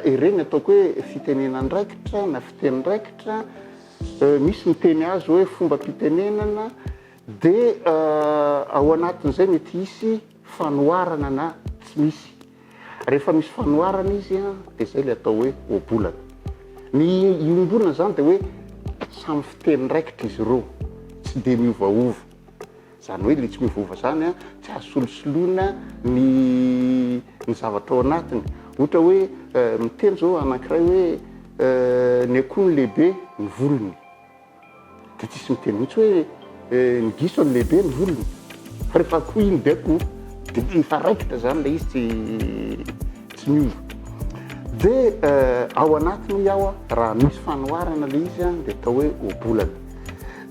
ireny ataoko hoe fitenenan-draikitra na fitenin-draikitra, misy miteny azy hoe fombam-pitenenana, dia ao anatin'izay mety hisy fanoharana na tsy misy. Rehefa misy fanoharana izy dia zay le atao hoe ohabolana. Ny iombonana zany dia hoe samy fitenin-draikitra izy ireo, tsy dia miovaova. Zany hoe le tsy miovaova zany tsy ahasolosoloina ny zavatra ao anatiny. Ohatra hoe miteny zao anankiray hoe ny akoho ny lehibe ny volony, dia tsisy miteny mihitsy hoe ny giso ny lehibe ny volony, fa rehefa akoho iny dia akoho dia efa raikitra zany le izy tsy miova. Dia ao anatiny iaho raha misy fanoharana le izy dia atao hoe ohabolana.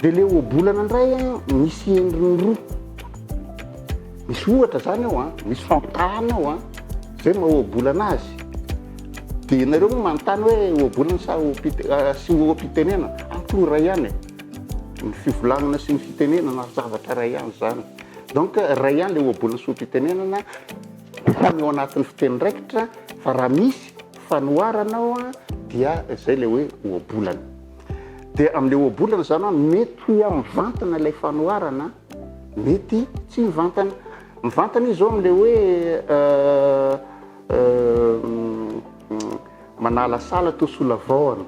Dia le ohabolana indray misy endriny roa, misy ohatra zany ao misy fampitahana ao zay maha-ohabolana azy. Dia nareo moa manontany hoe ohabolana sy oha-pitenenana, amplo ray ihany ny fivolagnana sy ny fitenenana zavatra ray ihany zany. Donc ray ihany le ohabolana sy oha-pitenenana samy ao anatin'ny fitenin-draikitra, fa raha misy fanoharana ao dia zay le hoe ohabolana. Dia amin'le ohabolana zany mety mivantana ilay fanoharana, mety tsy mivantana. Mivantana izy zao amin'le hoe manala sala tao sola vahona.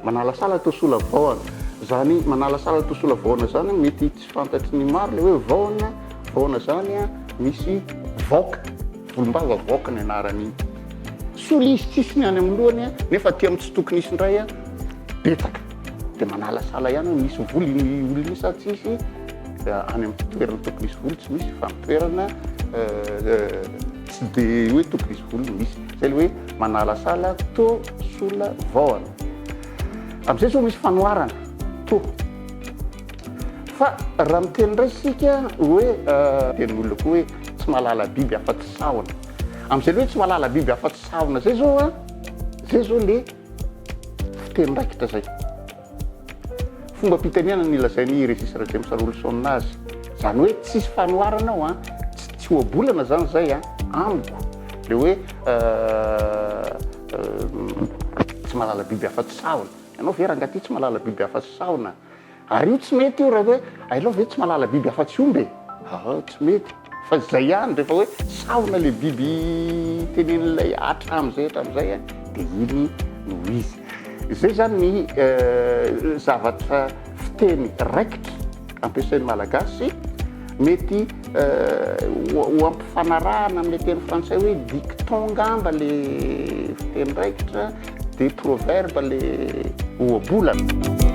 Manala sala tao sola vahona. Zany manala sala tao sola vahona zany mety tsy fantatry ny maro le hoe vahona. Vahona zany misy vaoka, volombava vaoka ny anaran'iny. Soly izy tsisy ny any amin'ny lohany nefa aty amin'ny tsy tokony isy indray betaka. Dia manala sala ihany misy voly ny olona sa tsisy any amin'ny toerana tokony isy voly tsy misy, fa amin'ny toerana tsy dia hoe tokony isy voly misy. Zay le hoe manala sala tao sola vahona. Amin'izay zao misy fanoharana to. Fa raha miteny indray isika hoe tenin'olona koa hoe tsy mahalala biby afa-tsy sahona. Amin'izay le hoe tsy mahalala biby afa-tsy sahona zay zao le fitenin-draikitra zay. Fombam-pitenenana nilazain'ny Rehefa azy. Zany hoe tsisy fanoharana ao tsy ohabolana zany zay amiko. Le hoe tsy mahalala biby afa-tsy sahona. Ianao ve rangaty tsy mahalala biby afa-tsy sahona? Ary io tsy mety io raha hoe ianao ve tsy mahalala biby afa-tsy omby? Tsy mety. Fa zay ihany rehefa hoe sahona le biby tenenin'ilay hatramin'izay dia iny no izy. Zay zany ny zavatra fiteny raikitra ampiasain'ny Malagasy, mety ho ampifanarahana amin'ilay teny Frantsay hoe Dicton ngamba le fiteny raikitra, dia Proverbe le ohabolana.